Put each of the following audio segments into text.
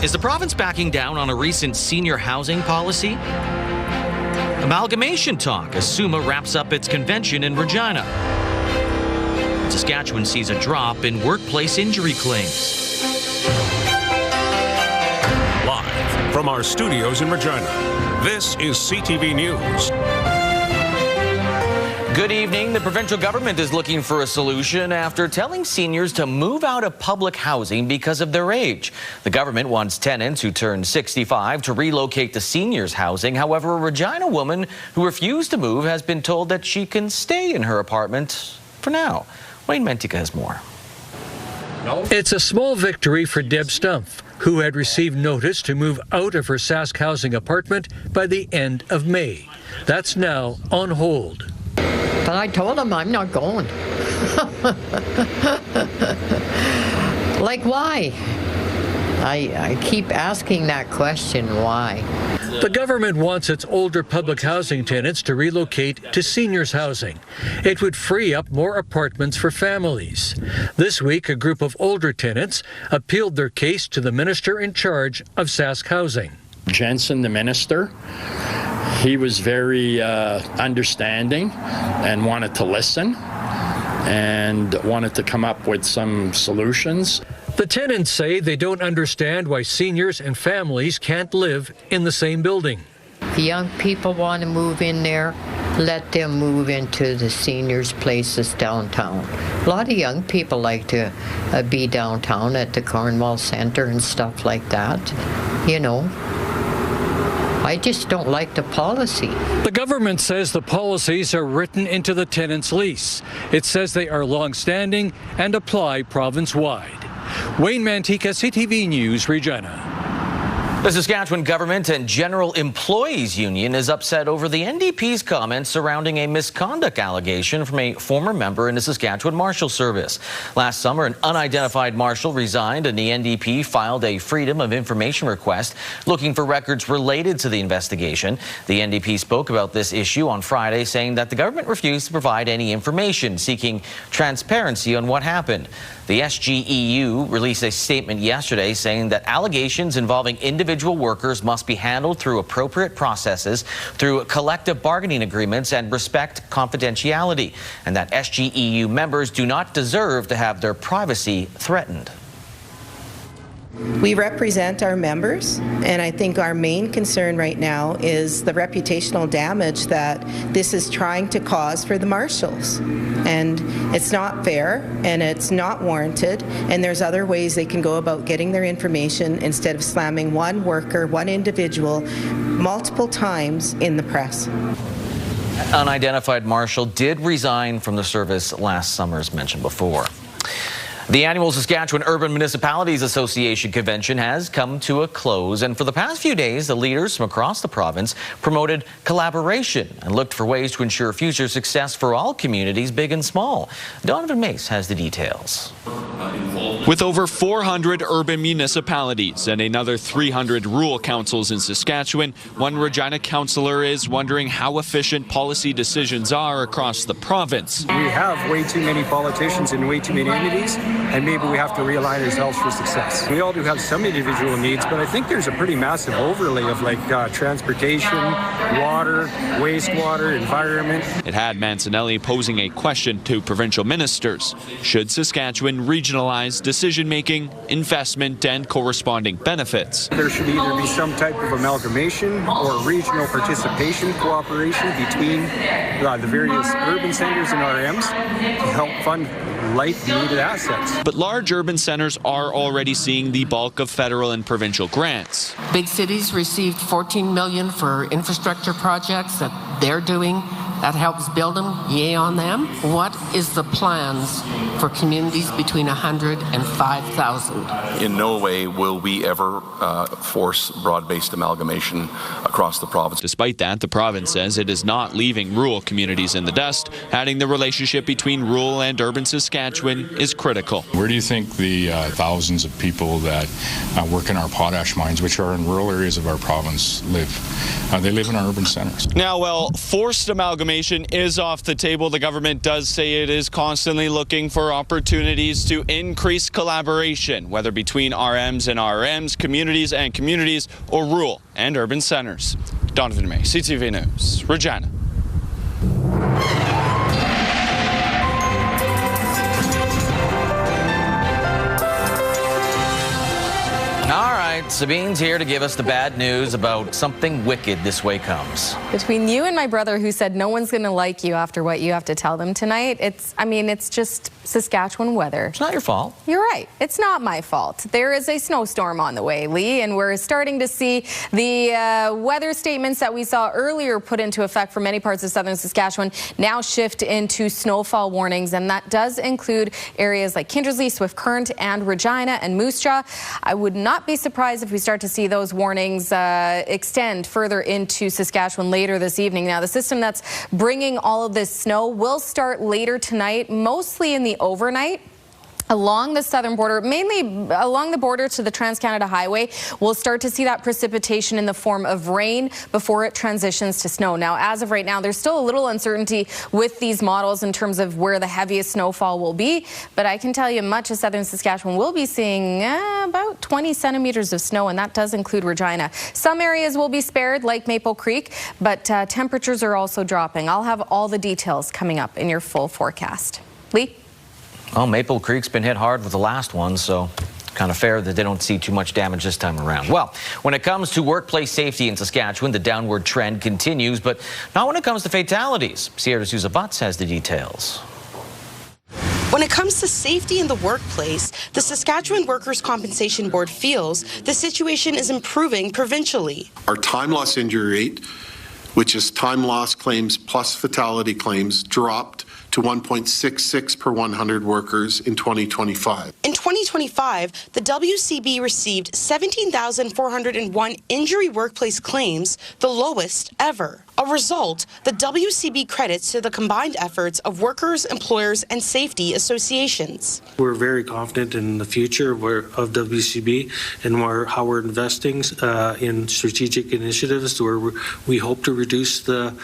Is the province backing down on a recent senior housing policy? Amalgamation talk as SUMA wraps up its convention in Regina. Saskatchewan sees a drop in workplace injury claims. Live from our studios in Regina, this is CTV News. Good evening. The provincial government is looking for a solution after telling seniors to move out of public housing because of their age. The government wants tenants who turn 65 to relocate to seniors housing. However, a Regina woman who refused to move has been told that she can stay in her apartment for now. Wayne Mentica has more. It's a small victory for Deb Stumpf, who had received notice to move out of her Sask housing apartment by the end of May. That's now on hold. But I told him I'm not going. Like, why? I keep asking that question, why? The government wants its older public housing tenants to relocate to seniors housing. It would free up more apartments for families. This week, a group of older tenants appealed their case to the minister in charge of Sask housing. Jensen, the minister, he was very understanding and wanted to listen and wanted to come up with some solutions. The tenants say they don't understand why seniors and families can't live in the same building. If young people want to move in there, let them move into the seniors' places downtown. A lot of young people like to be downtown at the Cornwall Centre and stuff like that, you know. I just don't like the policy. The government says the policies are written into the tenant's lease. It says they are long-standing and apply province-wide. Wayne Mantica, CTV News, Regina. The Saskatchewan Government and General Employees Union is upset over the NDP's comments surrounding a misconduct allegation from a former member in the Saskatchewan Marshal Service. Last summer, an unidentified marshal resigned and the NDP filed a Freedom of Information request looking for records related to the investigation. The NDP spoke about this issue on Friday, saying that the government refused to provide any information, seeking transparency on what happened. The SGEU released a statement yesterday saying that allegations involving individual workers must be handled through appropriate processes, through collective bargaining agreements, and respect confidentiality, and that SGEU members do not deserve to have their privacy threatened. We represent our members, and I think our main concern right now is the reputational damage that this is trying to cause for the marshals. And it's not fair, and it's not warranted, and there's other ways they can go about getting their information instead of slamming one worker, one individual, multiple times in the press. An unidentified marshal did resign from the service last summer, as mentioned before. The annual Saskatchewan Urban Municipalities Association convention has come to a close, and for the past few days, the leaders from across the province promoted collaboration and looked for ways to ensure future success for all communities, big and small. Donovan Mace has the details. With over 400 urban municipalities and another 300 rural councils in Saskatchewan, one Regina councillor is wondering how efficient policy decisions are across the province. We have way too many politicians and way too many entities, and maybe we have to realign ourselves for success. We all do have some individual needs, but I think there's a pretty massive overlay of transportation, water, wastewater, environment. It had Mancinelli posing a question to provincial ministers. Should Saskatchewan regionalize decision-making, investment, and corresponding benefits? There should either be some type of amalgamation or regional participation cooperation between the various urban centers and RMs to help fund life-needed assets. But large urban centers are already seeing the bulk of federal and provincial grants. Big cities received $14 million for infrastructure projects that they're doing. That helps build them, yay on them. What is the plans for communities between 100 and 5,000? In no way will we ever force broad-based amalgamation across the province. Despite that, the province says it is not leaving rural communities in the dust, adding the relationship between rural and urban Saskatchewan is critical. Where do you think the thousands of people that work in our potash mines, which are in rural areas of our province, live? They live in our urban centers. Now, while forced amalgamation amalgamation is off the table. The government does say it is constantly looking for opportunities to increase collaboration, whether between RMs and RMs, communities and communities, or rural and urban centers. Donovan May, CTV News, Regina. All right, Sabine's here to give us the bad news about something wicked this way comes. Between you and my brother, who said no one's going to like you after what you have to tell them tonight, it's just Saskatchewan weather. It's not your fault. You're right. It's not my fault. There is a snowstorm on the way, Lee, and we're starting to see the weather statements that we saw earlier put into effect for many parts of southern Saskatchewan now shift into snowfall warnings, and that does include areas like Kindersley, Swift Current, and Regina and Moose Jaw. I would not be surprised if we start to see those warnings extend further into Saskatchewan later this evening. Now, the system that's bringing all of this snow will start later tonight, mostly in the overnight. Along the southern border, mainly along the border to the Trans-Canada Highway, we'll start to see that precipitation in the form of rain before it transitions to snow. Now, as of right now, there's still a little uncertainty with these models in terms of where the heaviest snowfall will be, but I can tell you much of southern Saskatchewan will be seeing about 20 centimeters of snow, and that does include Regina. Some areas will be spared, like Maple Creek, but temperatures are also dropping. I'll have all the details coming up in your full forecast. Lee? Well, Maple Creek's been hit hard with the last one, so kind of fair that they don't see too much damage this time around. Well, when it comes to workplace safety in Saskatchewan, the downward trend continues, but not when it comes to fatalities. Sierra D'Souza Butts has the details. When it comes to safety in the workplace, the Saskatchewan Workers' Compensation Board feels the situation is improving provincially. Our time loss injury rate, which is time loss claims plus fatality claims, dropped to 1.66 per 100 workers in 2025. In 2025, the WCB received 17,401 injury workplace claims, the lowest ever. A result, the WCB credits to the combined efforts of workers, employers, and safety associations. We're very confident in the future of WCB and how we're investing in strategic initiatives where we hope to reduce the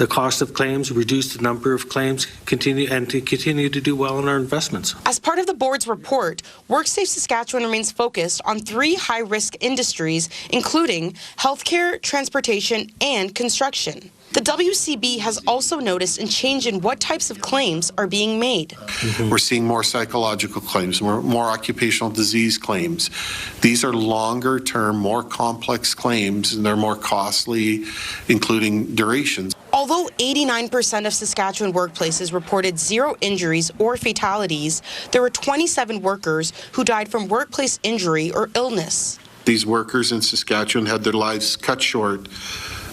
cost of claims, reduce the number of claims, continue to do well in our investments. As part of the board's report, WorkSafe Saskatchewan remains focused on 3 high-risk industries, including healthcare, transportation, and construction. The WCB has also noticed a change in what types of claims are being made. We're seeing more psychological claims, more occupational disease claims. These are longer term, more complex claims, and they're more costly, including durations. Although 89% of Saskatchewan workplaces reported 0 injuries or fatalities, there were 27 workers who died from workplace injury or illness. These workers in Saskatchewan had their lives cut short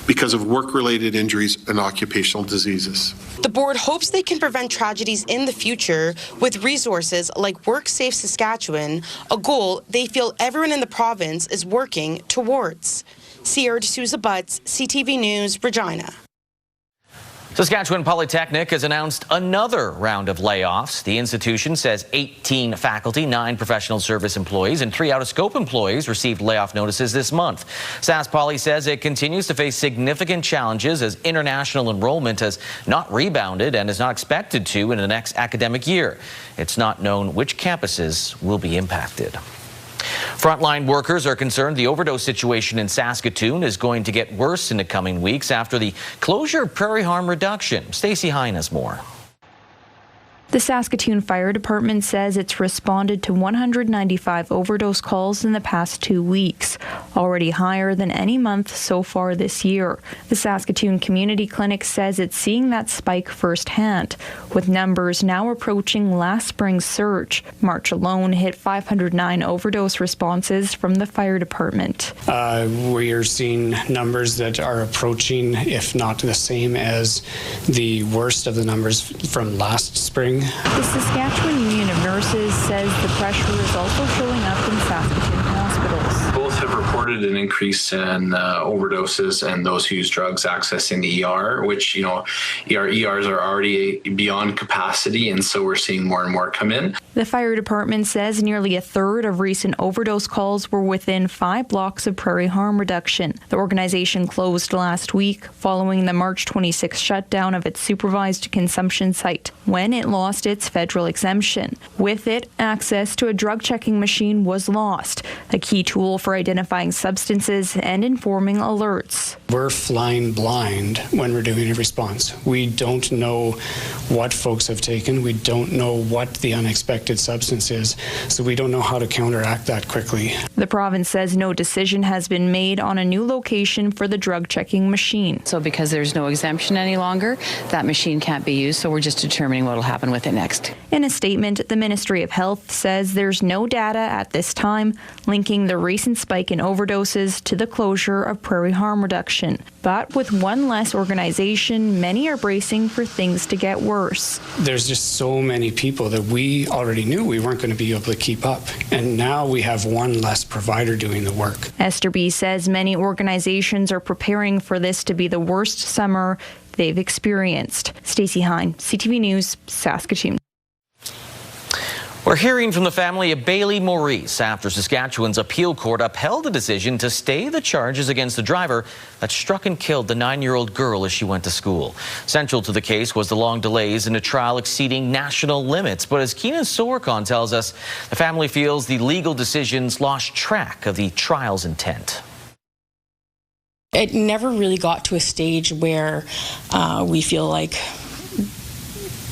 because of work-related injuries and occupational diseases. The board hopes they can prevent tragedies in the future with resources like WorkSafe Saskatchewan, a goal they feel everyone in the province is working towards. Sierra D'Souza Butts, CTV News, Regina. Saskatchewan Polytechnic has announced another round of layoffs. The institution says 18 faculty, 9 professional service employees, and 3 out-of-scope employees received layoff notices this month. Sask Poly says it continues to face significant challenges as international enrollment has not rebounded and is not expected to in the next academic year. It's not known which campuses will be impacted. Frontline workers are concerned the overdose situation in Saskatoon is going to get worse in the coming weeks after the closure of Prairie Harm Reduction. Stacey Hine has more. The Saskatoon Fire Department says it's responded to 195 overdose calls in the past 2 weeks, already higher than any month so far this year. The Saskatoon Community Clinic says it's seeing that spike firsthand, with numbers now approaching last spring's surge. March alone hit 509 overdose responses from the fire department. We are seeing numbers that are approaching, if not the same as the worst of the numbers from last spring. The Saskatchewan Union of Nurses says the pressure is also showing up in Saskatoon hospitals. Both have reported reported an increase in overdoses and those who use drugs accessing the ER, which, ERs are already beyond capacity, and so we're seeing more and more come in. The fire department says nearly a third of recent overdose calls were within 5 blocks of Prairie Harm Reduction. The organization closed last week following the March 26th shutdown of its supervised consumption site when it lost its federal exemption. With it, access to a drug checking machine was lost, a key tool for identifying substances and informing alerts. We're flying blind when we're doing a response. We don't know what folks have taken. We don't know what the unexpected substance is, so we don't know how to counteract that quickly. The province says no decision has been made on a new location for the drug checking machine. So because there's no exemption any longer, that machine can't be used, so we're just determining what will happen with it next. In a statement, the Ministry of Health says there's no data at this time linking the recent spike in overdoses to the closure of Prairie Harm Reduction. But with one less organization, many are bracing for things to get worse. There's just so many people that we already knew we weren't going to be able to keep up. And now we have one less provider doing the work. Esther B. says many organizations are preparing for this to be the worst summer they've experienced. Stacey Hine, CTV News, Saskatoon. We're hearing from the family of Bailey Maurice after Saskatchewan's appeal court upheld the decision to stay the charges against the driver that struck and killed the 9-year-old girl as she went to school. Central to the case was the long delays in a trial exceeding national limits. But as Keenan Sorokon tells us, the family feels the legal decisions lost track of the trial's intent. It never really got to a stage where we feel like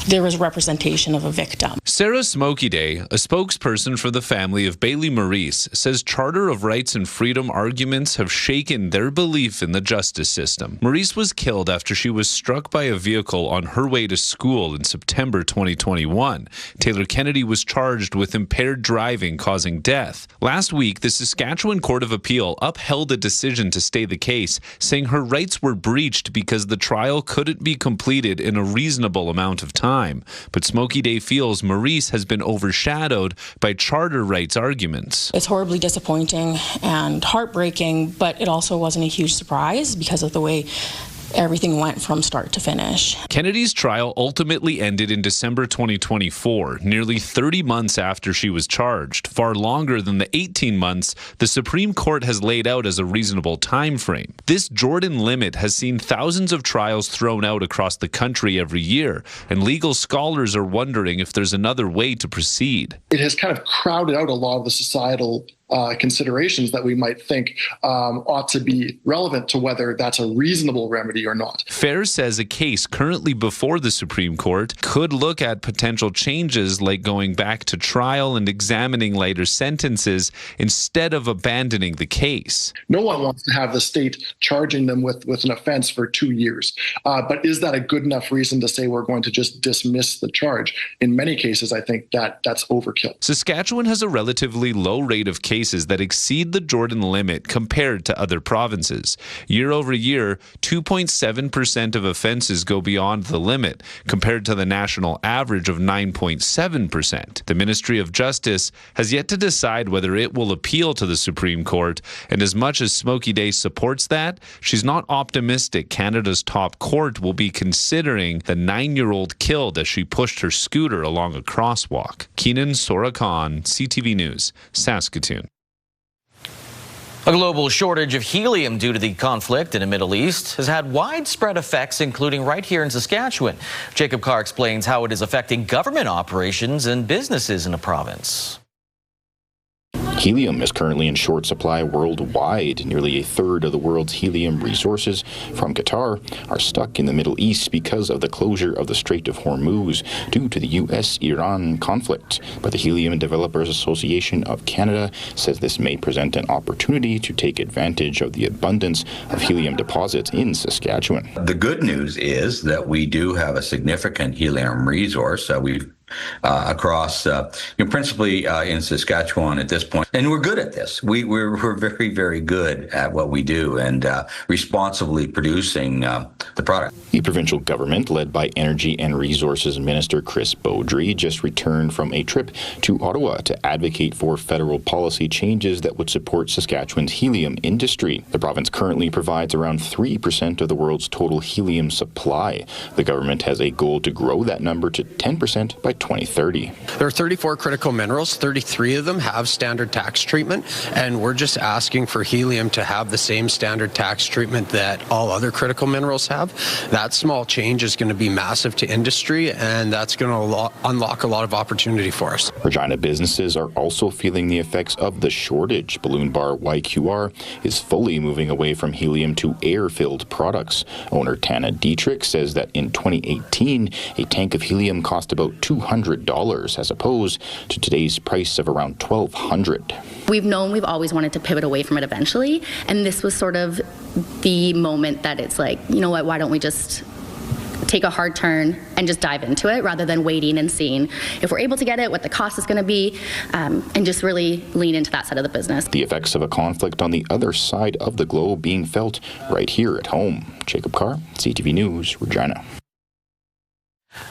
there was representation of a victim. Sarah Smokey Day, a spokesperson for the family of Bailey Maurice, says Charter of Rights and Freedom arguments have shaken their belief in the justice system. Maurice was killed after she was struck by a vehicle on her way to school in September 2021. Taylor Kennedy was charged with impaired driving causing death. Last week, the Saskatchewan Court of Appeal upheld a decision to stay the case, saying her rights were breached because the trial couldn't be completed in a reasonable amount of time. But Smokey Day feels Maurice has been overshadowed by charter rights arguments. It's horribly disappointing and heartbreaking, but it also wasn't a huge surprise because of the way everything went from start to finish. Kennedy's trial ultimately ended in December 2024, nearly 30 months after she was charged, far longer than the 18 months the Supreme Court has laid out as a reasonable time frame. This Jordan limit has seen thousands of trials thrown out across the country every year, and legal scholars are wondering if there's another way to proceed. It has kind of crowded out a lot of the societal considerations that we might think ought to be relevant to whether that's a reasonable remedy or not. Fair says a case currently before the Supreme Court could look at potential changes like going back to trial and examining lighter sentences instead of abandoning the case. No one wants to have the state charging them with an offense for 2 years. But is that a good enough reason to say we're going to just dismiss the charge? In many cases, I think that's overkill. Saskatchewan has a relatively low rate of cases that exceed the Jordan limit compared to other provinces. Year over year, 2.7% of offenses go beyond the limit, compared to the national average of 9.7%. The Ministry of Justice has yet to decide whether it will appeal to the Supreme Court, and as much as Smokey Day supports that, she's not optimistic Canada's top court will be considering the 9-year-old killed as she pushed her scooter along a crosswalk. Keenan Sorokon, CTV News, Saskatoon. A global shortage of helium due to the conflict in the Middle East has had widespread effects, including right here in Saskatchewan. Jacob Carr explains how it is affecting government operations and businesses in the province. Helium is currently in short supply worldwide. Nearly a third of the world's helium resources from Qatar are stuck in the Middle East because of the closure of the Strait of Hormuz due to the U.S.-Iran conflict. But the Helium Developers Association of Canada says this may present an opportunity to take advantage of the abundance of helium deposits in Saskatchewan. The good news is that we do have a significant helium resource. We've across, principally in Saskatchewan at this point. And we're good at this. We're very, very good at what we do and responsibly producing the product. The provincial government, led by Energy and Resources Minister Chris Beaudry, just returned from a trip to Ottawa to advocate for federal policy changes that would support Saskatchewan's helium industry. The province currently provides around 3% of the world's total helium supply. The government has a goal to grow that number to 10% by 2030. There are 34 critical minerals. 33 of them have standard tax treatment, and we're just asking for helium to have the same standard tax treatment that all other critical minerals have. That small change is going to be massive to industry, and that's going to unlock a lot of opportunity for us. Regina businesses are also feeling the effects of the shortage. Balloon Bar YQR is fully moving away from helium to air-filled products. Owner Tana Dietrich says that in 2018, a tank of helium cost about $200 as opposed to today's price of around $1,200. We've always wanted to pivot away from it eventually, and this was sort of the moment that it's like, you know what, why don't we just take a hard turn and just dive into it rather than waiting and seeing if we're able to get it, what the cost is going to be, and just really lean into that side of the business. The effects of a conflict on the other side of the globe being felt right here at home. Jacob Carr, CTV News, Regina.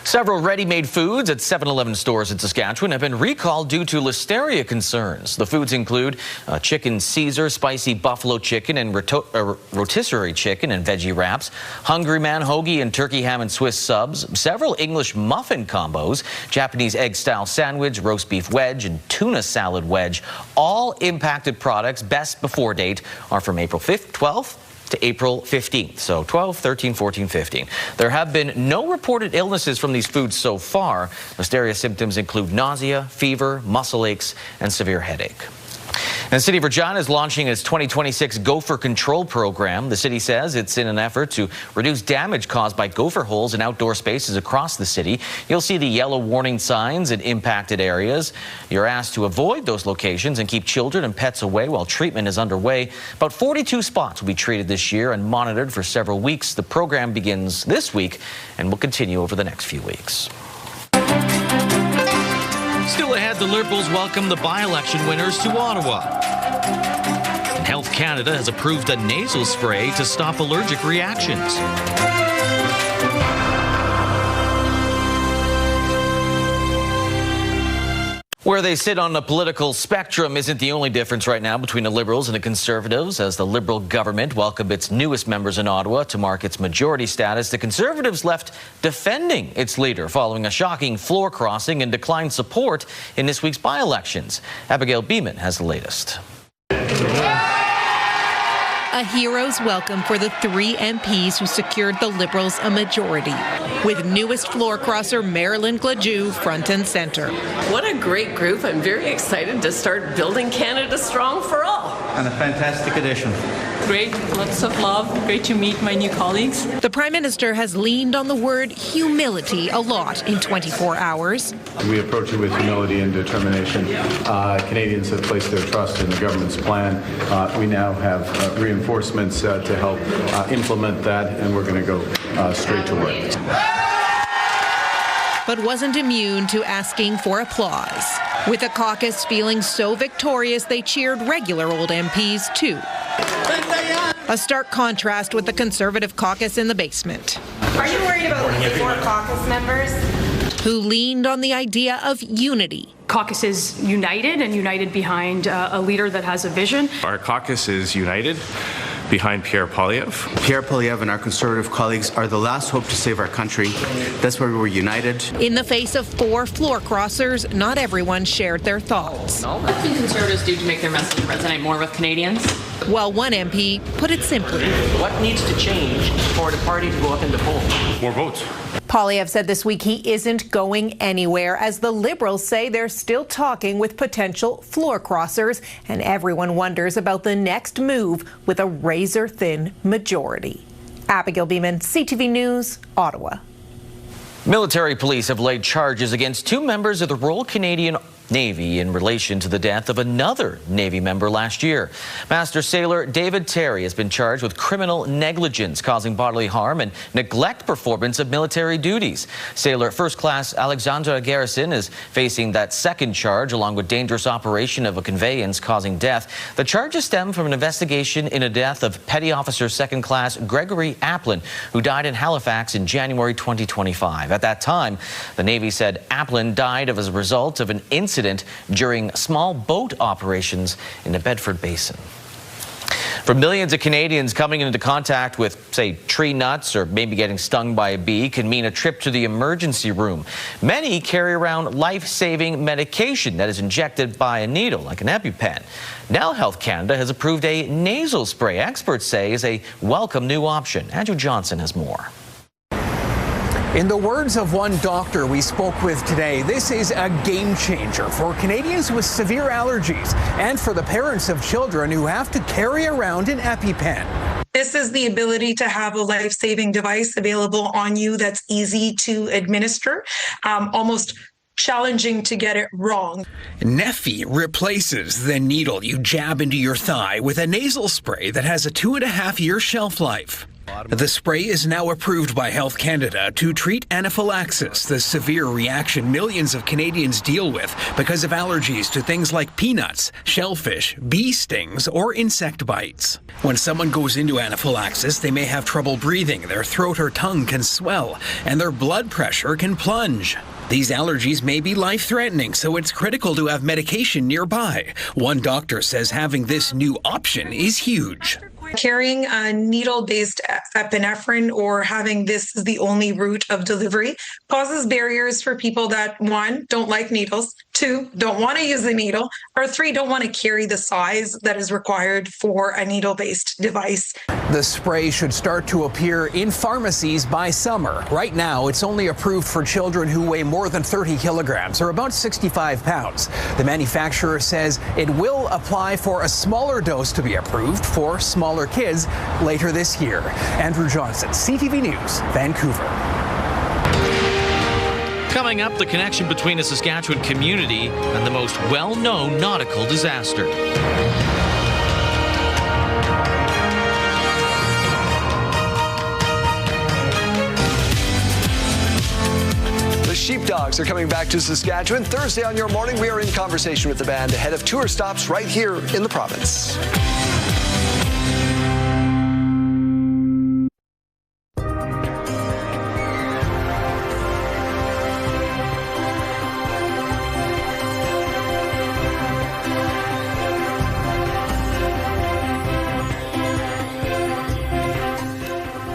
Several ready-made foods at 7-Eleven stores in Saskatchewan have been recalled due to listeria concerns. The foods include chicken Caesar, spicy buffalo chicken, and rotisserie chicken and veggie wraps, Hungry Man hoagie and turkey ham and Swiss subs, several English muffin combos, Japanese egg-style sandwich, roast beef wedge, and tuna salad wedge. All impacted products, best before date, are from April 5th, 12th, to April 15th, so 12, 13, 14, 15. There have been no reported illnesses from these foods so far. Listeria symptoms include nausea, fever, muscle aches, and severe headache. And the City of Regina is launching its 2026 Gopher Control Program. The city says it's in an effort to reduce damage caused by gopher holes in outdoor spaces across the city. You'll see the yellow warning signs in impacted areas. You're asked to avoid those locations and keep children and pets away while treatment is underway. About 42 spots will be treated this year and monitored for several weeks. The program begins this week and will continue over the next few weeks. Still ahead, the Liberals welcome the by-election winners to Ottawa. And Health Canada has approved a nasal spray to stop allergic reactions. Where they sit on the political spectrum isn't the only difference right now between the Liberals and the Conservatives. As the Liberal government welcomed its newest members in Ottawa to mark its majority status, the Conservatives left defending its leader following a shocking floor crossing and declined support in this week's by-elections. Abigail Beeman has the latest. A hero's welcome for the 3 MPs who secured the Liberals a majority, with newest floor crosser Marilyn Gladu front and center. What a great group. I'm very excited to start building Canada strong for all. And a fantastic addition. Great, lots of love. Great to meet my new colleagues. The Prime Minister has leaned on the word humility a lot in 24 hours. We approach it with humility and determination. Canadians have placed their trust in the government's plan. We now have reinforcements to help implement that, and we're going to go straight to work. But wasn't immune to asking for applause. With the caucus feeling so victorious, they cheered regular old MPs too. A stark contrast with the Conservative caucus in the basement. Are you worried about losing more caucus members? Who leaned on the idea of unity. Caucus is united and united behind a leader that has a vision. Our caucus is united behind Pierre Poilievre. Pierre Poilievre and our Conservative colleagues are the last hope to save our country. That's why we're united. In the face of 4 floor crossers, not everyone shared their thoughts. What can Conservatives do to make their message resonate more with Canadians? While one MP put it simply. What needs to change for the party to go up in the polls? More votes. Poilievre said this week he isn't going anywhere, as the Liberals say they're still talking with potential floor crossers, and everyone wonders about the next move with a razor-thin majority. Abigail Beeman, CTV News, Ottawa. Military police have laid charges against 2 members of the Royal Canadian Navy in relation to the death of another Navy member last year. Master Sailor David Terry has been charged with criminal negligence, causing bodily harm and neglect performance of military duties. Sailor First Class Alexandra Garrison is facing that second charge, along with dangerous operation of a conveyance causing death. The charges stem from an investigation in a death of Petty Officer Second Class Gregory Applin, who died in Halifax in January 2025. At that time, the Navy said Applin died as a result of an incident during small boat operations in the Bedford Basin. For millions of Canadians, coming into contact with, say, tree nuts or maybe getting stung by a bee can mean a trip to the emergency room. Many carry around life-saving medication that is injected by a needle, like an EpiPen. Now Health Canada has approved a nasal spray experts say is a welcome new option. Andrew Johnson has more. In the words of one doctor we spoke with today, this is a game changer for Canadians with severe allergies and for the parents of children who have to carry around an EpiPen. This is the ability to have a life-saving device available on you that's easy to administer, almost challenging to get it wrong. Neffy replaces the needle you jab into your thigh with a nasal spray that has a 2.5-year shelf life. The spray is now approved by Health Canada to treat anaphylaxis, the severe reaction millions of Canadians deal with because of allergies to things like peanuts, shellfish, bee stings, or insect bites. When someone goes into anaphylaxis, they may have trouble breathing, their throat or tongue can swell, and their blood pressure can plunge. These allergies may be life-threatening, so it's critical to have medication nearby. One doctor says having this new option is huge. Carrying a needle-based epinephrine or having this as the only route of delivery causes barriers for people that, 1, don't like needles, 2, don't want to use the needle, or 3, don't want to carry the size that is required for a needle-based device. The spray should start to appear in pharmacies by summer. Right now, it's only approved for children who weigh more than 30 kilograms, or about 65 pounds. The manufacturer says it will apply for a smaller dose to be approved for smaller kids later this year. Andrew Johnson, CTV News, Vancouver. Coming up, the connection between a Saskatchewan community and the most well-known nautical disaster. The Sheepdogs are coming back to Saskatchewan. Thursday on Your Morning, we are in conversation with the band ahead of tour stops right here in the province.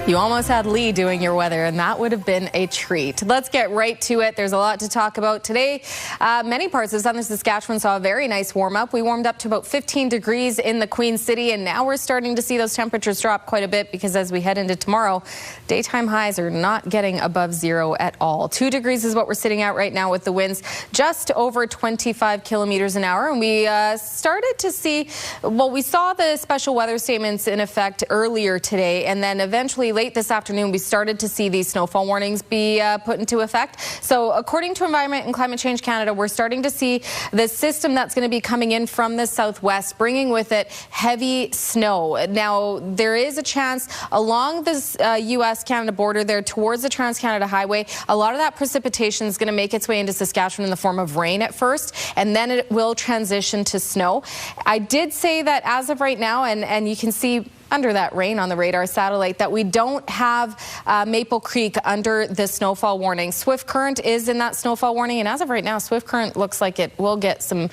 You almost had Lee doing your weather, and that would have been a treat. Let's get right to it. There's a lot to talk about today. Many parts of southern Saskatchewan saw a very nice warm-up. We warmed up to about 15 degrees in the Queen City, and now we're starting to see those temperatures drop quite a bit because as we head into tomorrow, daytime highs are not getting above zero at all. 2 degrees is what we're sitting at right now with the winds just over 25 kilometers an hour. And we started to see, well, we saw the special weather statements in effect earlier today, and then eventually late this afternoon, we started to see these snowfall warnings be put into effect. So according to Environment and Climate Change Canada, we're starting to see the system that's going to be coming in from the southwest, bringing with it heavy snow. Now, there is a chance along this U.S.-Canada border there towards the Trans-Canada Highway, a lot of that precipitation is going to make its way into Saskatchewan in the form of rain at first, and then it will transition to snow. I did say that as of right now, and you can see under that rain on the radar satellite, that we don't have Maple Creek under the snowfall warning. Swift Current is in that snowfall warning, and as of right now, Swift Current looks like it will get some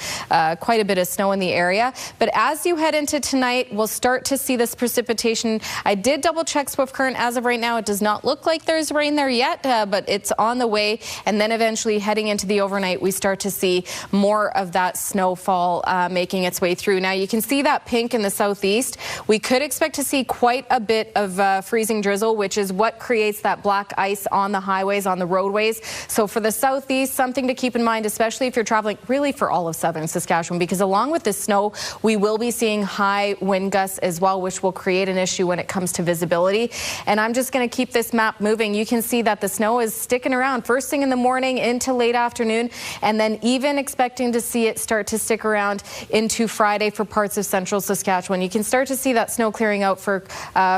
quite a bit of snow in the area. But as you head into tonight, we'll start to see this precipitation. I did double check Swift Current. As of right now, it does not look like there's rain there yet, but it's on the way. And then eventually heading into the overnight, we start to see more of that snowfall making its way through. Now you can see that pink in the southeast. We could expect expect to see quite a bit of freezing drizzle, which is what creates that black ice on the highways, on the roadways. So for the southeast, something to keep in mind, especially if you're traveling really for all of southern Saskatchewan, because along with the snow, we will be seeing high wind gusts as well, which will create an issue when it comes to visibility. And I'm just going to keep this map moving. You can see that the snow is sticking around first thing in the morning into late afternoon, and then even expecting to see it start to stick around into Friday for parts of central Saskatchewan. You can start to see that snow clearing out for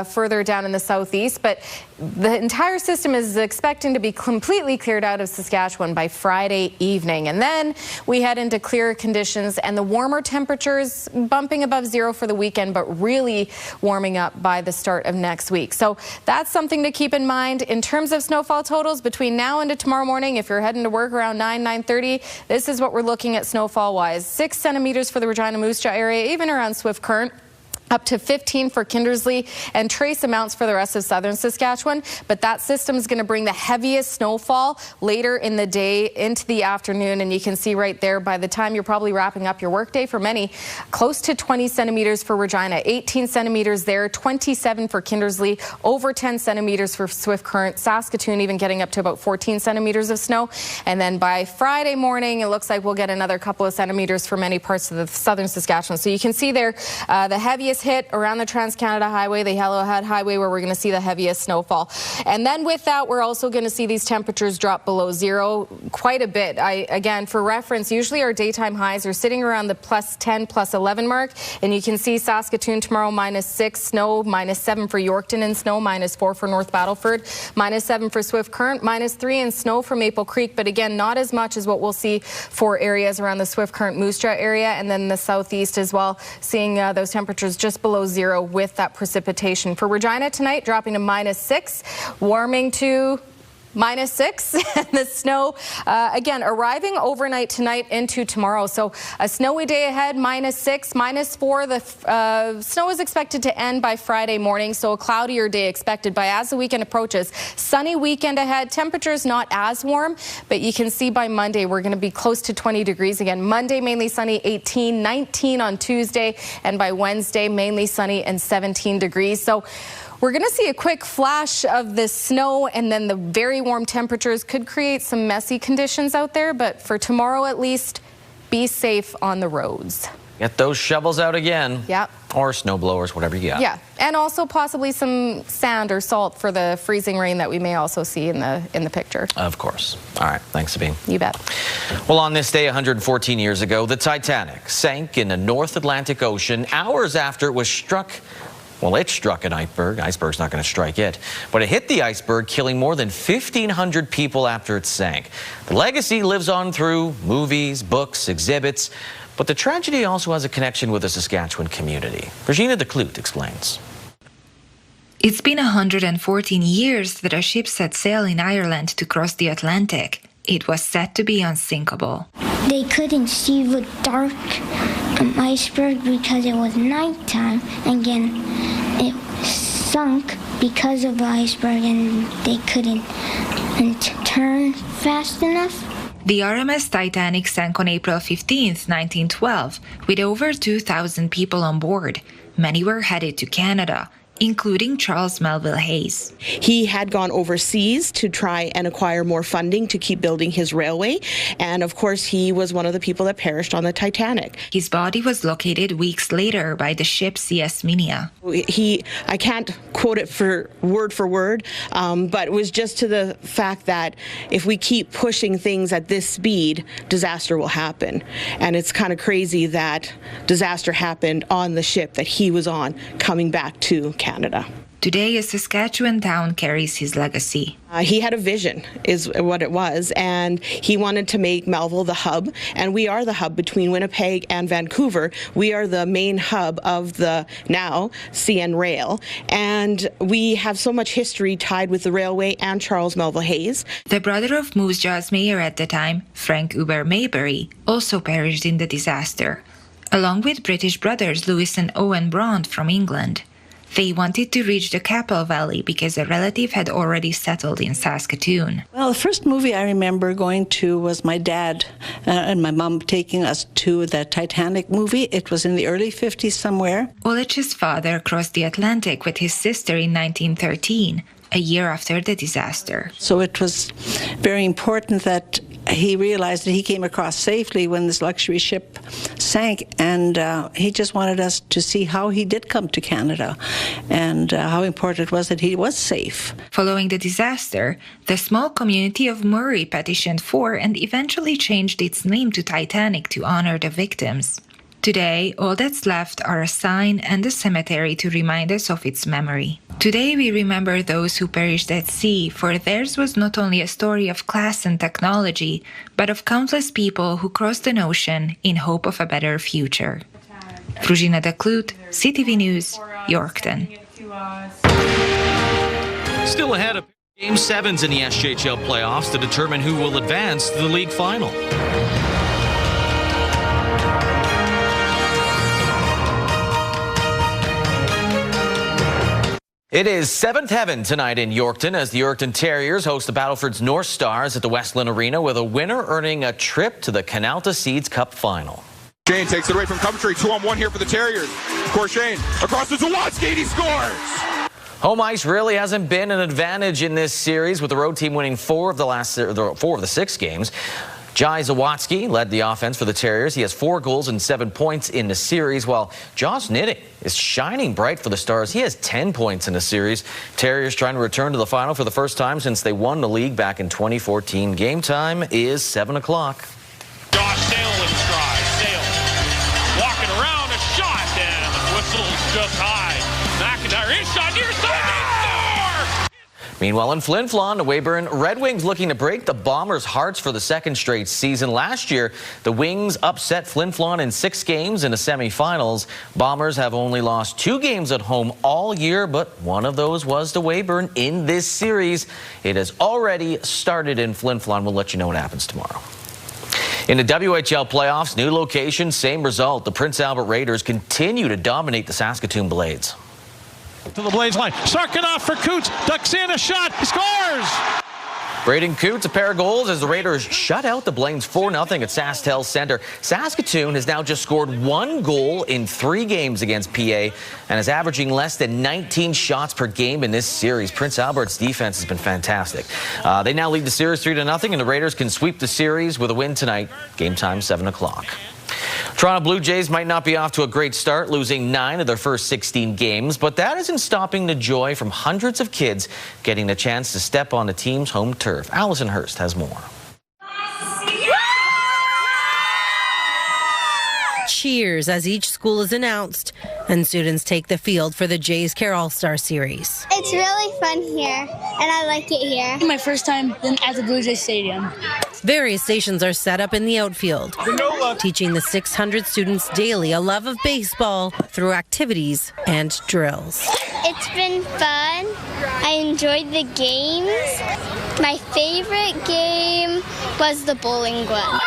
further down in the southeast, but the entire system is expecting to be completely cleared out of Saskatchewan by Friday evening. And then we head into clearer conditions and the warmer temperatures bumping above zero for the weekend, but really warming up by the start of next week. So that's something to keep in mind. In terms of snowfall totals between now and tomorrow morning, if you're heading to work around 9:30, this is what we're looking at snowfall-wise. 6 centimeters for the Regina Moose Jaw area, even around Swift Current. Up to 15 for Kindersley, and trace amounts for the rest of southern Saskatchewan. But that system is going to bring the heaviest snowfall later in the day into the afternoon. And you can see right there, by the time you're probably wrapping up your workday for many, close to 20 centimeters for Regina, 18 centimeters there, 27 for Kindersley, over 10 centimeters for Swift Current, Saskatoon even getting up to about 14 centimeters of snow. And then by Friday morning, it looks like we'll get another couple of centimeters for many parts of the southern Saskatchewan. So you can see there the heaviest hit around the Trans-Canada Highway, the Yellowhead Highway, where we're going to see the heaviest snowfall. And then with that, we're also going to see these temperatures drop below zero quite a bit. Again, for reference, usually our daytime highs are sitting around the plus 10, plus 11 mark. And you can see Saskatoon tomorrow -6, snow, -7 for Yorkton and snow, -4 for North Battleford, -7 for Swift Current, -3 and snow for Maple Creek. But again, not as much as what we'll see for areas around the Swift Current Moose Jaw area, and then the southeast as well, seeing those temperatures just below zero with that precipitation. For Regina tonight, dropping to -6, warming to -6, and the snow again arriving overnight tonight into tomorrow. So a snowy day ahead, -6, -4. The snow is expected to end by Friday morning, so a cloudier day expected. By as the weekend approaches, sunny weekend ahead. Temperatures not as warm, but you can see by Monday we're going to be close to 20 degrees again. Monday mainly sunny, 18, 19 on Tuesday, and by Wednesday mainly sunny and 17 degrees. So we're going to see a quick flash of the snow, and then the very warm temperatures could create some messy conditions out there. But for tomorrow at least, be safe on the roads. Get those shovels out again. Yep. Or snow blowers, whatever you got. Yeah, and also possibly some sand or salt for the freezing rain that we may also see in the picture. Of course. All right. Thanks, Sabine. You bet. Well, on this day 114 years ago, the Titanic sank in the North Atlantic Ocean hours after it was struck. Well, it struck an iceberg. Iceberg's not going to strike it. But it hit the iceberg, killing more than 1,500 people after it sank. The legacy lives on through movies, books, exhibits. But the tragedy also has a connection with the Saskatchewan community. Regina DeClute explains. It's been 114 years that a ship set sail in Ireland to cross the Atlantic. It was said to be unsinkable. They couldn't see the dark iceberg because it was nighttime. Again, it sunk because of the iceberg, and they couldn't turn fast enough. The RMS Titanic sank on April 15, 1912, with over 2,000 people on board. Many were headed to Canada, including Charles Melville Hayes. He had gone overseas to try and acquire more funding to keep building his railway, and of course he was one of the people that perished on the Titanic. His body was located weeks later by the ship CS Minia. I can't quote it for word, but it was just to the fact that if we keep pushing things at this speed, disaster will happen. And it's kind of crazy that disaster happened on the ship that he was on coming back to Canada. Today, a Saskatchewan town carries his legacy. He had a vision, is what it was, and he wanted to make Melville the hub, and we are the hub between Winnipeg and Vancouver. We are the main hub of the now CN Rail, and we have so much history tied with the railway and Charles Melville Hayes. The brother of Moose Jaw's mayor at the time, Frank Uber Maybury, also perished in the disaster, along with British brothers Louis and Owen Bront from England. They wanted to reach the Capel Valley because a relative had already settled in Saskatoon. Well, the first movie I remember going to was my dad and my mom taking us to the Titanic movie. It was in the early 50s somewhere. Oleg's father crossed the Atlantic with his sister in 1913, a year after the disaster. So it was very important that he realized that he came across safely when this luxury ship sank, and he just wanted us to see how he did come to Canada and how important it was that he was safe. Following the disaster, the small community of Murray petitioned for and eventually changed its name to Titanic to honor the victims. Today, all that's left are a sign and a cemetery to remind us of its memory. Today we remember those who perished at sea, for theirs was not only a story of class and technology, but of countless people who crossed an ocean in hope of a better future. Regina Declut, CTV News, Yorkton. Still ahead of Game 7s in the SJHL playoffs to determine who will advance to the league final. It is 7th heaven tonight in Yorkton as the Yorkton Terriers host the Battleford's North Stars at the Westland Arena, with a winner earning a trip to the Canalta Seeds Cup final. Shane takes it away from Coventry. 2-on-1 here for the Terriers. Of course, Shane across to Zawadski. He scores. Home ice really hasn't been an advantage in this series, with the road team winning four of the 6 games. Jai Zawadski led the offense for the Terriers. He has 4 goals and 7 points in the series, while Josh Nitting is shining bright for the Stars. He has 10 points in the series. Terriers trying to return to the final for the first time since they won the league back in 2014. Game time is 7 o'clock. Josh Sale in stride. Sale walking around, a shot, and the whistle's just high. McIntyre in shot near side. Meanwhile, in Flin Flon, the Weyburn Red Wings looking to break the Bombers' hearts for the 2nd straight season. Last year, the Wings upset Flin Flon in 6 games in the semifinals. Bombers have only lost 2 games at home all year, but one of those was to Weyburn in this series. It has already started in Flin Flon. We'll let you know what happens tomorrow. In the WHL playoffs, new location, same result. The Prince Albert Raiders continue to dominate the Saskatoon Blades. To the Blades line. Sarkinoff for Coots. Ducks in a shot. He scores! Braden Coots, a pair of goals as the Raiders shut out the Blades 4-0 at SaskTel Center. Saskatoon has now just scored 1 goal in 3 games against PA and is averaging less than 19 shots per game in this series. Prince Albert's defense has been fantastic. They now lead the series 3-0, and the Raiders can sweep the series with a win tonight. Game time 7 o'clock. Toronto Blue Jays might not be off to a great start, losing 9 of their first 16 games, but that isn't stopping the joy from hundreds of kids getting the chance to step on the team's home turf. Allison Hurst has more. Cheers as each school is announced and students take the field for the Jays Care All-Star Series. It's really fun here, and I like it here. My first time at the Blue Jays Stadium. Various stations are set up in the outfield, teaching the 600 students daily a love of baseball through activities and drills. It's been fun. I enjoyed the games. My favorite game was the bowling one.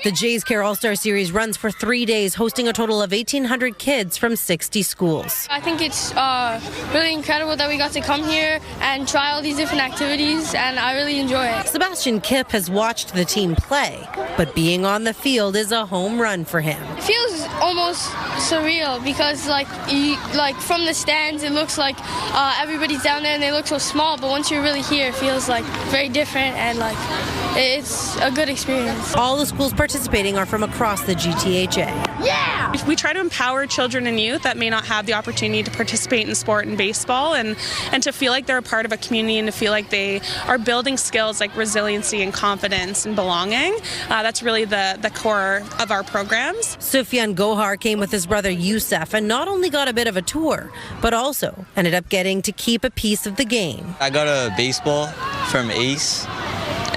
The Jays Care All-Star Series runs for 3 days, hosting a total of 1,800 kids from 60 schools. I think it's really incredible that we got to come here and try all these different activities, and I really enjoy it. Sebastian Kipp has watched the team play, but being on the field is a home run for him. It feels almost surreal because, from the stands, it looks like everybody's down there and they look so small, but once you're really here, it feels very different, and it's a good experience. All the schools participating are from across the GTHA. Yeah! We try to empower children and youth that may not have the opportunity to participate in sport and baseball, and to feel like they're a part of a community and to feel like they are building skills like resiliency and confidence and belonging. That's really the core of our programs. Sufyan Gohar came with his brother Youssef and not only got a bit of a tour, but also ended up getting to keep a piece of the game. I got a baseball from Ace.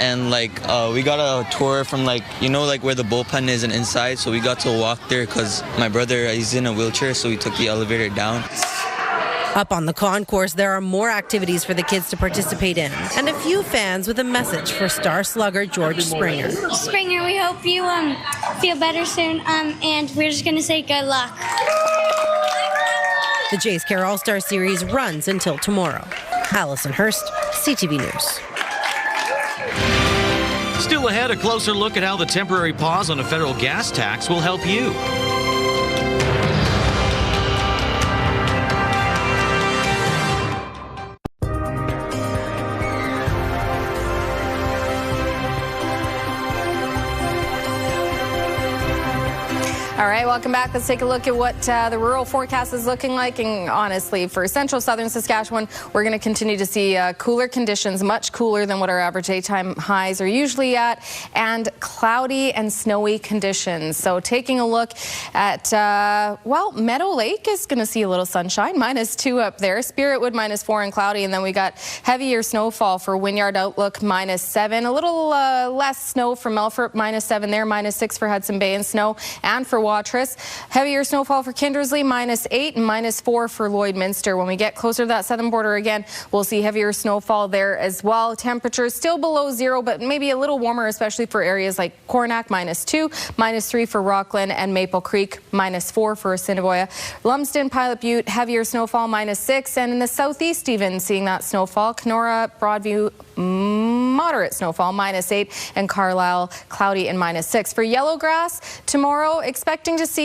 And we got a tour from where the bullpen is and inside, so we got to walk there because my brother, he's in a wheelchair, so we took the elevator down. Up on the concourse, there are more activities for the kids to participate in, and a few fans with a message for star slugger George Springer. Springer, we hope you feel better soon, and we're just going to say good luck. The Jays Care All-Star Series runs until tomorrow. Allison Hurst, CTV News. Still ahead, a closer look at how the temporary pause on a federal gas tax will help you. All right, welcome back. Let's take a look at what the rural forecast is looking like. And honestly, for central southern Saskatchewan, we're going to continue to see cooler conditions, much cooler than what our average daytime highs are usually at, and cloudy and snowy conditions. So taking a look at, well, Meadow Lake is going to see a little sunshine, -2 up there. Spiritwood -4 and cloudy. And then we got heavier snowfall for Wynyard Outlook -7. A little less snow for Melfort -7 there, -6 for Hudson Bay and snow. And for Watrous, heavier snowfall for Kindersley -8 and -4 for Lloydminster. When we get closer to that southern border again, we'll see heavier snowfall there as well. Temperatures still below 0, but maybe a little warmer, especially for areas like Coronach -2, -3 for Rockland, and Maple Creek -4 for Assiniboia. Lumsden, Pilot Butte, heavier snowfall -6, and in the southeast even seeing that snowfall. Kenora, Broadview, moderate snowfall -8, and Carlisle cloudy and -6. For Yellowgrass tomorrow, expecting to see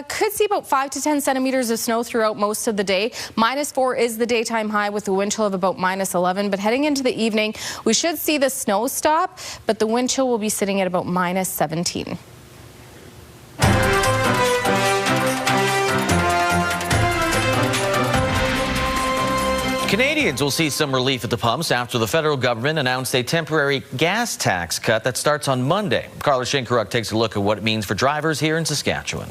could see about 5 to 10 centimeters of snow throughout most of the day. -4 is the daytime high with a wind chill of about -11, but heading into the evening we should see the snow stop, but the wind chill will be sitting at about -17. Canadians will see some relief at the pumps after the federal government announced a temporary gas tax cut that starts on Monday. Carla Shinkaruk takes a look at what it means for drivers here in Saskatchewan.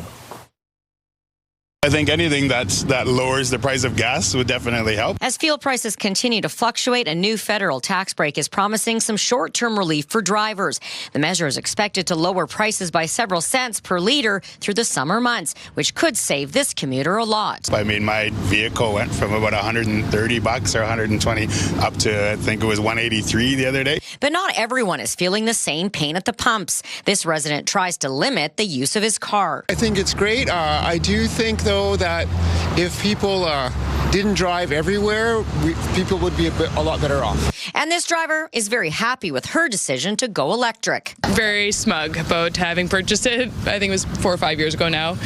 I think anything that lowers the price of gas would definitely help. As fuel prices continue to fluctuate, a new federal tax break is promising some short-term relief for drivers. The measure is expected to lower prices by several cents per liter through the summer months, which could save this commuter a lot. I mean, my vehicle went from about $130 or $120 up to, I think it was $183 the other day. But not everyone is feeling the same pain at the pumps. This resident tries to limit the use of his car. I think it's great. I do think, though, that if people didn't drive everywhere, people would be a lot better off. And this driver is very happy with her decision to go electric. Very smug about having purchased it. I think it was 4 or 5 years ago now.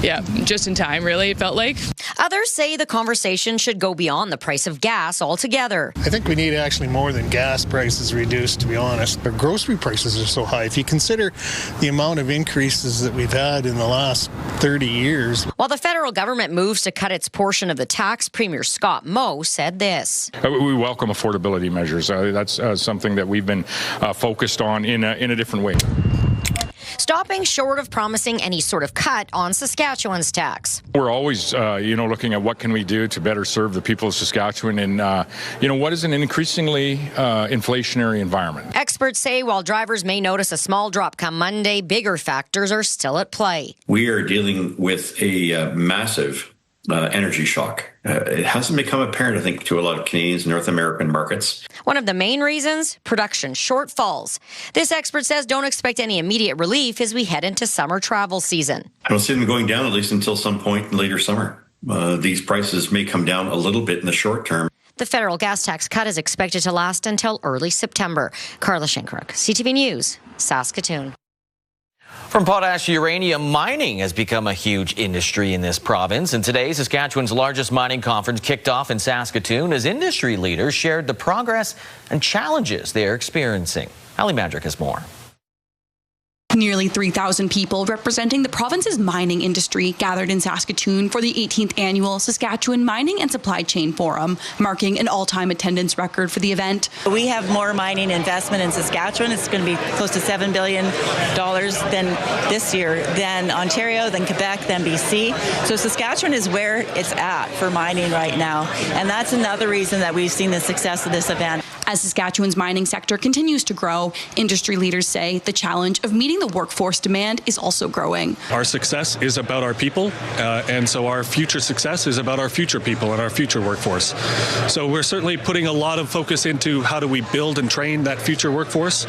Yeah, just in time, really, it felt like. Others say the conversation should go beyond the price of gas altogether. I think we need actually more than gas prices reduced, to be honest. But grocery prices are so high. If you consider the amount of increases that we've had in the last 30 years. While the federal government moves to cut its portion of the tax, Premier Scott Moe said this. We welcome affordability measures. That's something that we've been focused on in a different way. Stopping short of promising any sort of cut on Saskatchewan's tax. We're always, looking at what can we do to better serve the people of Saskatchewan in, what is an increasingly inflationary environment. Experts say while drivers may notice a small drop come Monday, bigger factors are still at play. We are dealing with a massive energy shock. It hasn't become apparent, I think, to a lot of Canadians and North American markets. One of the main reasons, production shortfalls. This expert says don't expect any immediate relief as we head into summer travel season. I don't see them going down at least until some point in later summer. These prices may come down a little bit in the short term. The federal gas tax cut is expected to last until early September. Carla Shinkaruk, CTV News, Saskatoon. From potash to uranium, mining has become a huge industry in this province. And today, Saskatchewan's largest mining conference kicked off in Saskatoon as industry leaders shared the progress and challenges they are experiencing. Ali Madrick has more. Nearly 3,000 people representing the province's mining industry gathered in Saskatoon for the 18th annual Saskatchewan Mining and Supply Chain Forum, marking an all-time attendance record for the event. We have more mining investment in Saskatchewan. It's going to be close to $7 billion than this year, than Ontario, than Quebec, than BC. So Saskatchewan is where it's at for mining right now. And that's another reason that we've seen the success of this event. As Saskatchewan's mining sector continues to grow, industry leaders say the challenge of meeting the workforce demand is also growing. Our success is about our people, and so our future success is about our future people and our future workforce. So we're certainly putting a lot of focus into how do we build and train that future workforce.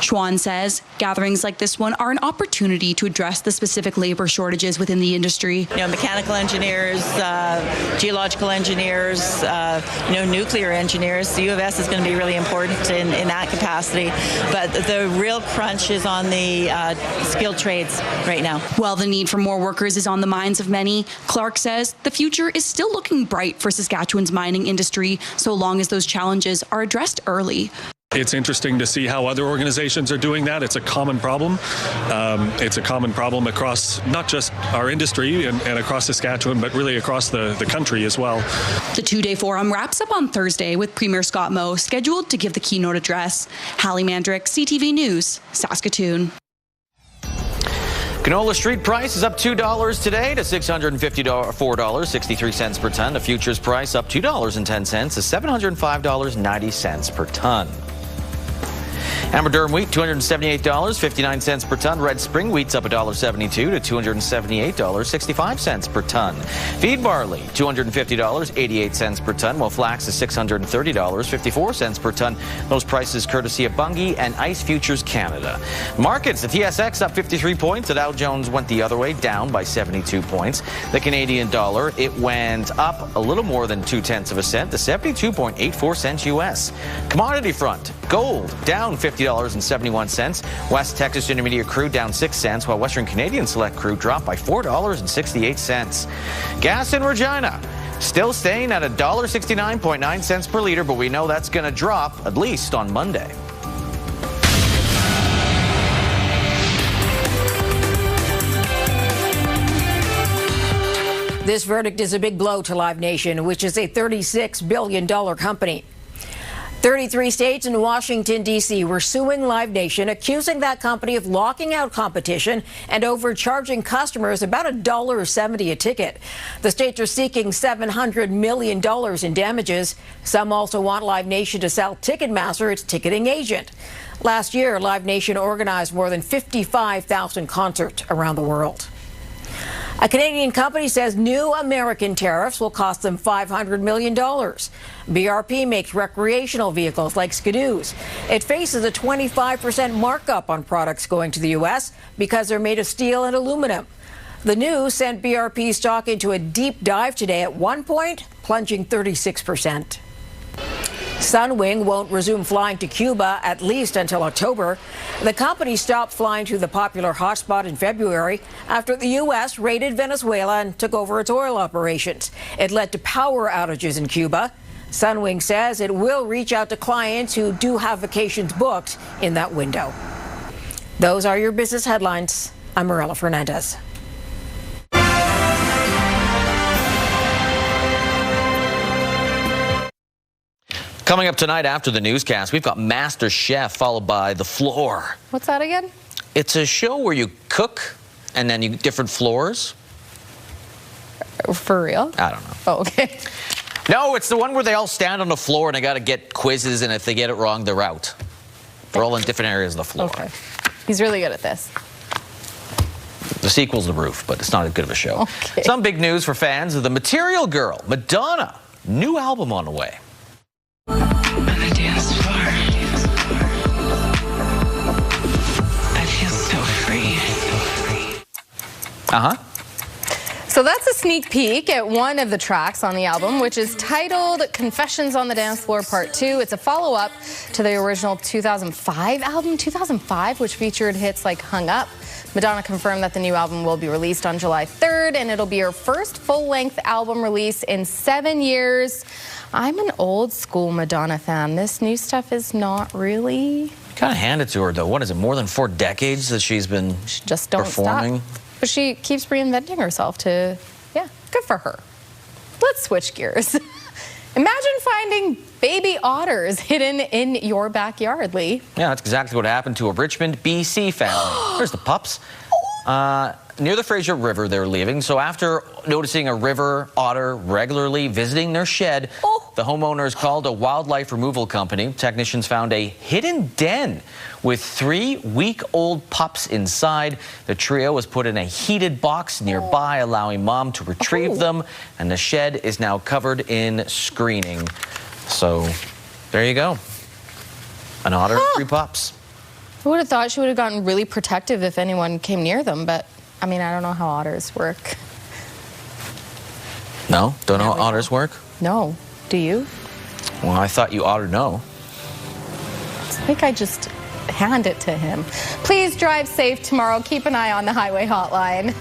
Schwann says gatherings like this one are an opportunity to address the specific labor shortages within the industry. Mechanical engineers, geological engineers, nuclear engineers. The U of S is going to be really important in that capacity. But the real crunch is on the skilled trades right now. While the need for more workers is on the minds of many, Clark says the future is still looking bright for Saskatchewan's mining industry, so long as those challenges are addressed early. It's interesting to see how other organizations are doing that. It's a common problem. It's a common problem across not just our industry and across Saskatchewan, but really across the country as well. The two-day forum wraps up on Thursday with Premier Scott Moe scheduled to give the keynote address. Hallie Mandrick, CTV News, Saskatoon. Canola street price is up $2 today to $654.63 per ton. The futures price up $2.10 to $705.90 per ton. Amber durum wheat, $278.59 per ton. Red spring wheat's up $1.72 to $278.65 per ton. Feed barley, $250.88 per ton, while flax is $630.54 per ton. Those prices courtesy of Bunge and Ice Futures Canada. Markets, the TSX up 53 points. The Dow Jones went the other way, down by 72 points. The Canadian dollar, it went up a little more than 0.2 cents to 72.84 cents US. Commodity front, gold down $50.71. West Texas Intermediate crude down 6 cents, while Western Canadian Select crude dropped by $4.68. Gas in Regina still staying at $1.69.9 cents per liter, but we know that's going to drop at least on Monday. This verdict is a big blow to Live Nation, which is a $36 billion company. 33 states and Washington, D.C. were suing Live Nation, accusing that company of locking out competition and overcharging customers about $1.70 a ticket. The states are seeking $700 million in damages. Some also want Live Nation to sell Ticketmaster, its ticketing agent. Last year, Live Nation organized more than 55,000 concerts around the world. A Canadian company says new American tariffs will cost them $500 million. BRP makes recreational vehicles like Ski-Doos. It faces a 25% markup on products going to the U.S. because they're made of steel and aluminum. The news sent BRP stock into a deep dive today, at one point plunging 36%. Sunwing won't resume flying to Cuba at least until October. The company stopped flying to the popular hotspot in February after the U.S. raided Venezuela and took over its oil operations. It led to power outages in Cuba. Sunwing says it will reach out to clients who do have vacations booked in that window. Those are your business headlines. I'm Morella Fernandez. Coming up tonight after the newscast, we've got Master Chef followed by The Floor. What's that again? It's a show where you cook and then you different floors. For real? I don't know. Oh, okay. No, it's the one where they all stand on the floor and they got to get quizzes, and if they get it wrong, they're out. They're all in different areas of the floor. Okay. He's really good at this. The sequel's The Roof, but it's not as good of a show. Okay. Some big news for fans of the Material Girl, Madonna. New album on the way. On the dance floor, I feel so free. So that's a sneak peek at one of the tracks on the album, which is titled Confessions on the Dance Floor Part 2. It's a follow-up to the original 2005 album, 2005, which featured hits like Hung Up. Madonna confirmed that the new album will be released on July 3rd, and it'll be her first full-length album release in 7 years. I'm an old school Madonna fan. This new stuff is not really. Kind of hand it to her, though. What is it, more than 4 decades that she's been just don't performing? Stop. But she keeps reinventing herself to, yeah, good for her. Let's switch gears. Imagine finding baby otters hidden in your backyard, Lee. Yeah, that's exactly what happened to a Richmond, BC family. There's the pups. Near the Fraser River they're leaving. So after noticing a river otter regularly visiting their shed, the homeowners called a wildlife removal company. Technicians found a hidden den with 3 week-old pups inside. The trio was put in a heated box nearby, allowing mom to retrieve them. And the shed is now covered in screening. So there you go. An otter, 3 pups. I would have thought she would have gotten really protective if anyone came near them, but I mean, I don't know how otters work. No? Don't know how otters work? No. Do you? Well, I thought you ought to know. I think I just hand it to him. Please drive safe tomorrow. Keep an eye on the highway hotline.